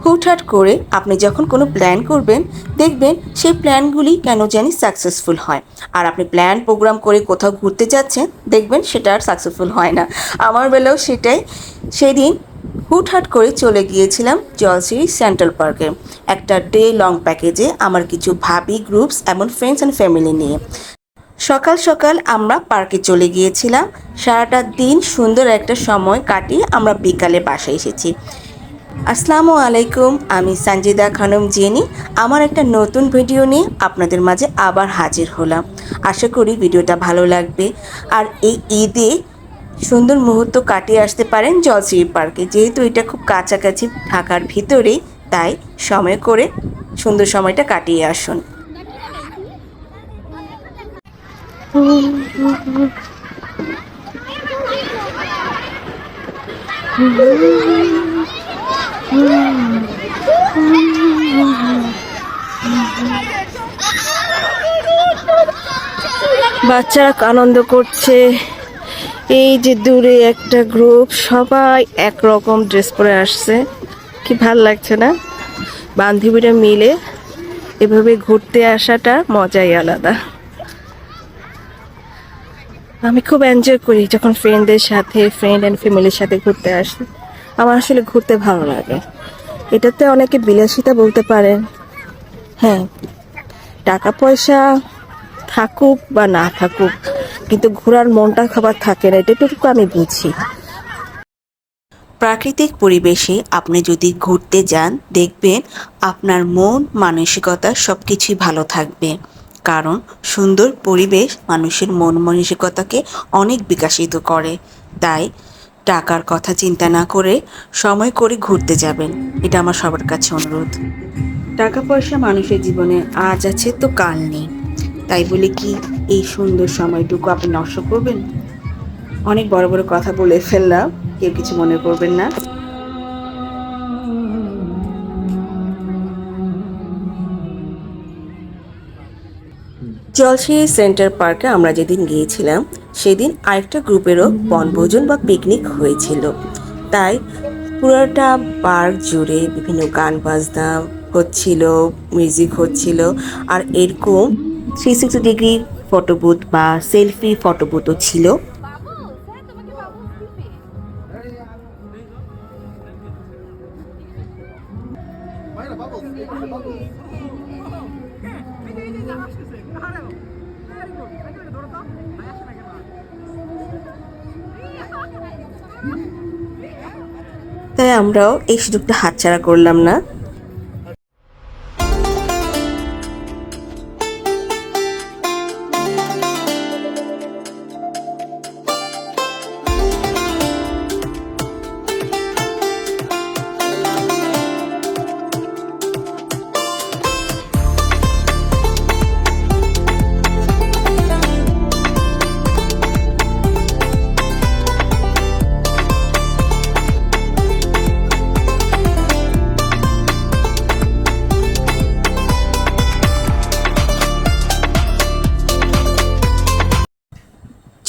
হুটহাট করে আপনি যখন কোনো প্ল্যান করবেন দেখবেন সেই প্ল্যানগুলি কেন জানি সাকসেসফুল হয়। আর আপনি প্ল্যান প্রোগ্রাম করে কোথাও ঘুরতে যাচ্ছেন দেখবেন সেটা আর সাকসেসফুল হয় না। আমার বেলাও সেটাই। সেদিন হুটহাট করে চলে গিয়েছিলাম জলসিরি সেন্ট্রাল পার্কে একটা ডে লং প্যাকেজে আমার কিছু ভাবি গ্রুপস এবং ফ্রেন্ডস অ্যান্ড ফ্যামিলি নিয়ে। সকাল সকাল আমরা পার্কে চলে গিয়েছিলাম। সারাটা দিন সুন্দর একটা সময় কাটিয়ে আমরা বিকালে বাসায় এসেছি। আসসালামু আলাইকুম, আমি সঞ্জিদা খানম জেনি। আমার একটা নতুন ভিডিও নিয়ে আপনাদের মাঝে আবার হাজির হলাম। আশা করি ভিডিওটা ভালো লাগবে। আর এই ঈদে সুন্দর মুহূর্ত কাটিয়ে আসতে পারেন জলসিরি পার্কে, যেহেতু এটা খুব কাছাকাছি ঢাকার ভিতরেই, তাই সময় করে সুন্দর সময়টা কাটিয়ে আসুন। বাচ্চারা আনন্দ করছে। এই যে দূরে একটা গ্রুপ, সবাই একরকম ড্রেস পরে আসছে, কি ভাল লাগছে না? বান্ধবীরা মিলে এভাবে ঘুরতে আসাটা মজাই আলাদা। আমি খুব এনজয় করি যখন ফ্রেন্ডদের সাথে, ফ্রেন্ড অ্যান্ড ফ্যামিলির সাথে ঘুরতে আসি। আমার আসলে ঘুরতে ভালো লাগে। এটাতে অনেকে বিলাসিতা বলতে পারেন। হ্যাঁ, টাকা পয়সা থাকুক বা না থাকুক, কিন্তু ঘোরার মনটা খাবার থাকে না, এটুকু আমি বুঝি। প্রাকৃতিক পরিবেশে আপনি যদি ঘুরতে যান দেখবেন আপনার মন মানসিকতা সব কিছুই ভালো থাকবে। কারণ সুন্দর পরিবেশ মানুষের মন মানসিকতাকে অনেক বিকশিত করে। তাই টাকার কথা চিন্তা না করে সময় করে ঘুরতে যাবেন, এটা আমার সবার কাছে অনুরোধ। টাকা পয়সা মানুষের জীবনে আজ আছে তো কাল নেই, তাই বলে কি এই সুন্দর সময়টুকু আপনি নষ্ট করবেন? অনেক বড় বড় কথা বলে ফেললাম, কেউ কিছু মনে করবেন না। জলসিরি সেন্টার পার্কে আমরা যেদিন গিয়েছিলাম সেদিন আরেকটা গ্রুপেরও বনভোজন বা পিকনিক হয়েছিল। তাই পুরোটা পার্ক জুড়ে বিভিন্ন গান বাজনা হচ্ছিল, মিউজিক হচ্ছিল, আর এরকম 360 ডিগ্রি ফটো বুথ বা সেলফি ফটো বুথও ছিল। তাই আমরাও এই সুযোগটা হাতছাড়া করলাম না।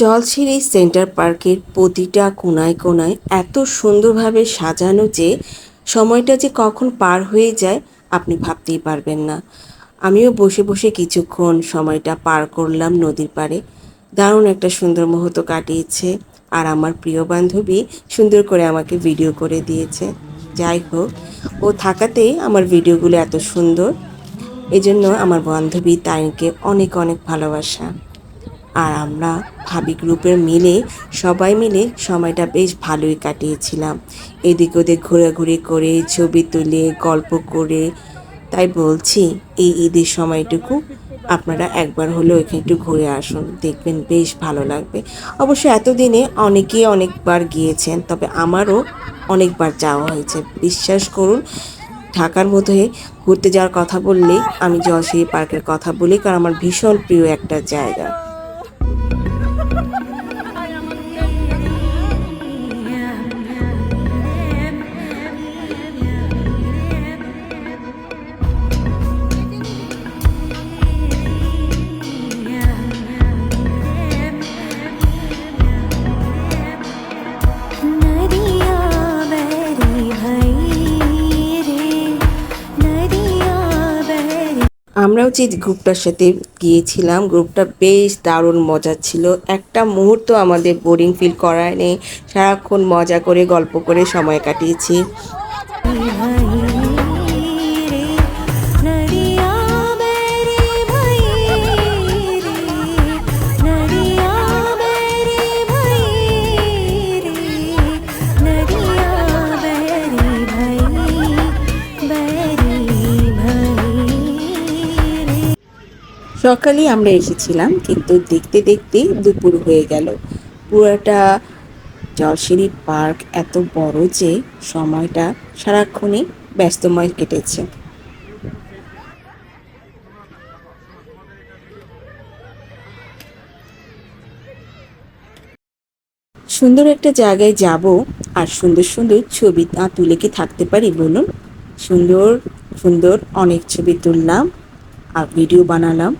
জলসিরি সেন্টার পার্কের প্রতিটা কোনায় কোনায় এত সুন্দরভাবে সাজানো যে সময়টা যে কখন পার হয়ে যায় আপনি ভাবতেই পারবেন না। আমিও বসে বসে কিছুক্ষণ সময়টা পার করলাম নদীর পাড়ে। দারুণ একটা সুন্দর মুহূর্ত কাটিয়েছে, আর আমার প্রিয় বান্ধবী সুন্দর করে আমাকে ভিডিও করে দিয়েছে। যাই হোক, ও থাকাতেই আমার ভিডিওগুলো এত সুন্দর। এজন্য আমার বান্ধবী তাইকে অনেক অনেক ভালোবাসা। আর আমরা ভাবি গ্রুপের মিলে সবাই মিলে সময়টা বেশ ভালোই কাটিয়েছিলাম, এদিক ওদিক ঘোরাঘুরি করে, ছবি তুলে, গল্প করে। তাই বলছি এই ঈদের সময়টুকু আপনারা একবার হলেও এখানে একটু ঘুরে আসুন, দেখবেন বেশ ভালো লাগবে। অবশ্য এতদিনে অনেকেই অনেকবার গিয়েছেন, তবে আমারও অনেকবার যাওয়া হয়েছে। বিশ্বাস করুন, ঢাকার মধ্যে ঘুরতে যাওয়ার কথা বললে আমি জলসিরি পার্কের কথা বলি, কারণ আমার ভীষণ প্রিয় একটা জায়গা। আমরাও যে গ্রুপটার সাথে গিয়েছিলাম, গ্রুপটা বেশ দারুণ মজার ছিল। একটা মুহূর্ত আমাদের বোরিং ফিল করায়নি। সারাক্ষণ মজা করে গল্প করে সময় কাটিয়েছি। সকালে আমরা এসেছিলাম, কিন্তু দেখতে দেখতে দুপুর হয়ে গেল। পুরোটা জলসিঁড়ি পার্ক এত বড় যে সময়টা সারাক্ষণই ব্যস্তময় কেটেছে। সুন্দর একটা জায়গায় যাব আর সুন্দর সুন্দর ছবি না তুলে কি থাকতে পারি বলুন? সুন্দর সুন্দর অনেক ছবি তুললাম আর ভিডিও বানালাম।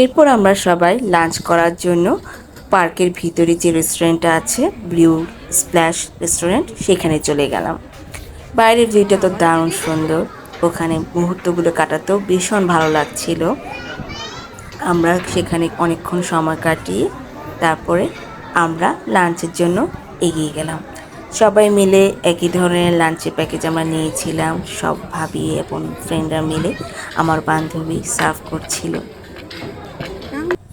এরপর আমরা সবাই লাঞ্চ করার জন্য পার্কের ভিতরে যে রেস্টুরেন্টটা আছে, ব্লু স্প্ল্যাশ রেস্টুরেন্ট, সেখানে চলে গেলাম। বাইরের ভিউটা তো দারুণ সুন্দর, ওখানে মুহূর্তগুলো কাটাতেও ভীষণ ভালো লাগছিল। আমরা সেখানে অনেকক্ষণ সময় কাটিয়ে তারপরে আমরা লাঞ্চের জন্য এগিয়ে গেলাম। সবাই মিলে একই ধরনের লাঞ্চের প্যাকেজ আমরা নিয়েছিলাম, সব ভাবি এবং ফ্রেন্ডরা মিলে। আমার বান্ধবী সার্ভ করছিল।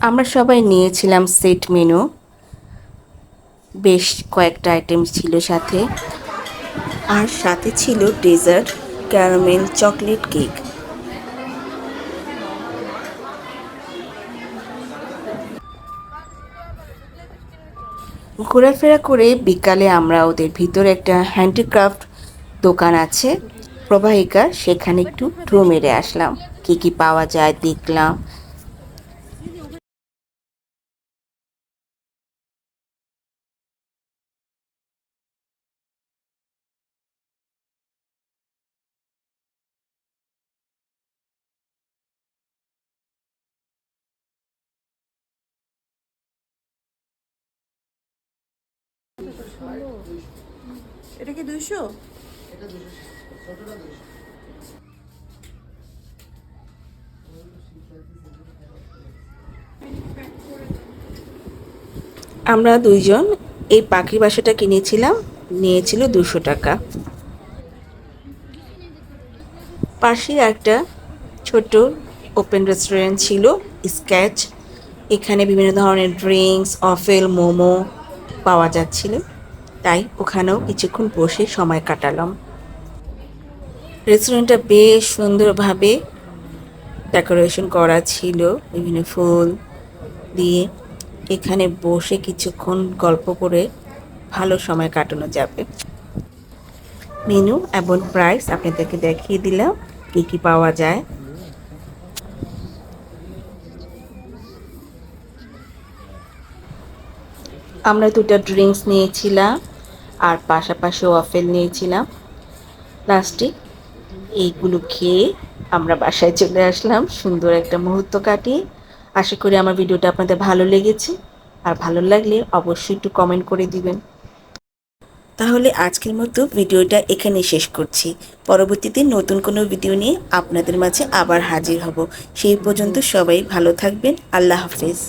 আমরা সবাই নিয়েছিলাম সেট মেনু, বেশ কয়েকটা আইটেম ছিল সাথে, আর সাথে ছিল ডেজার্ট, ক্যারামেল চকলেট কেক। ঘোরাফেরা করে বিকালে আমরা ওদের ভিতরে একটা হ্যান্ডিক্রাফট দোকান আছে প্রবাহিকা, সেখানে একটু ঢু মেরে আসলাম, কী কী পাওয়া যায় দেখলাম। এটা কি 200? আমরা দুইজন এই পাখির বাসাটা কিনেছিলাম, নিয়েছিল 200 টাকা। পাশে একটা ছোট ওপেন রেস্টুরেন্ট ছিল, স্কেচ। এখানে বিভিন্ন ধরনের ড্রিঙ্কস, অফেল, মোমো পাওয়া যাচ্ছিল, তাই ওখানেও কিছুক্ষণ বসে সময় কাটালাম। রেস্টুরেন্টটা বেশ সুন্দরভাবে ডেকোরেশন করা ছিল বিভিন্ন ফুল দিয়ে। এখানে বসে কিছুক্ষণ গল্প করে ভালো সময় কাটানো যাবে। মেনু এবং প্রাইস আপনাদেরকে দেখিয়ে দিলাম কী কী পাওয়া যায়। আমরা 2টা ড্রিঙ্কস নিয়েছিলাম আর পাশাপাশি ওয়াফেল নিয়েছিলাম। লাস্টে এইগুলো খেয়ে আমরা বাসায় চলে আসলাম, সুন্দর একটা মুহূর্ত কাটিয়ে। আশা করি আমার ভিডিওটা আপনাদের ভালো লেগেছে, আর ভালো লাগলে অবশ্যই একটু কমেন্ট করে দিবেন। তাহলে আজকের মতো ভিডিওটা এখানেই শেষ করছি। পরবর্তীতে নতুন কোনো ভিডিও নিয়ে আপনাদের মাঝে আবার হাজির হব। সেই পর্যন্ত সবাই ভালো থাকবেন। আল্লাহ হাফেজ।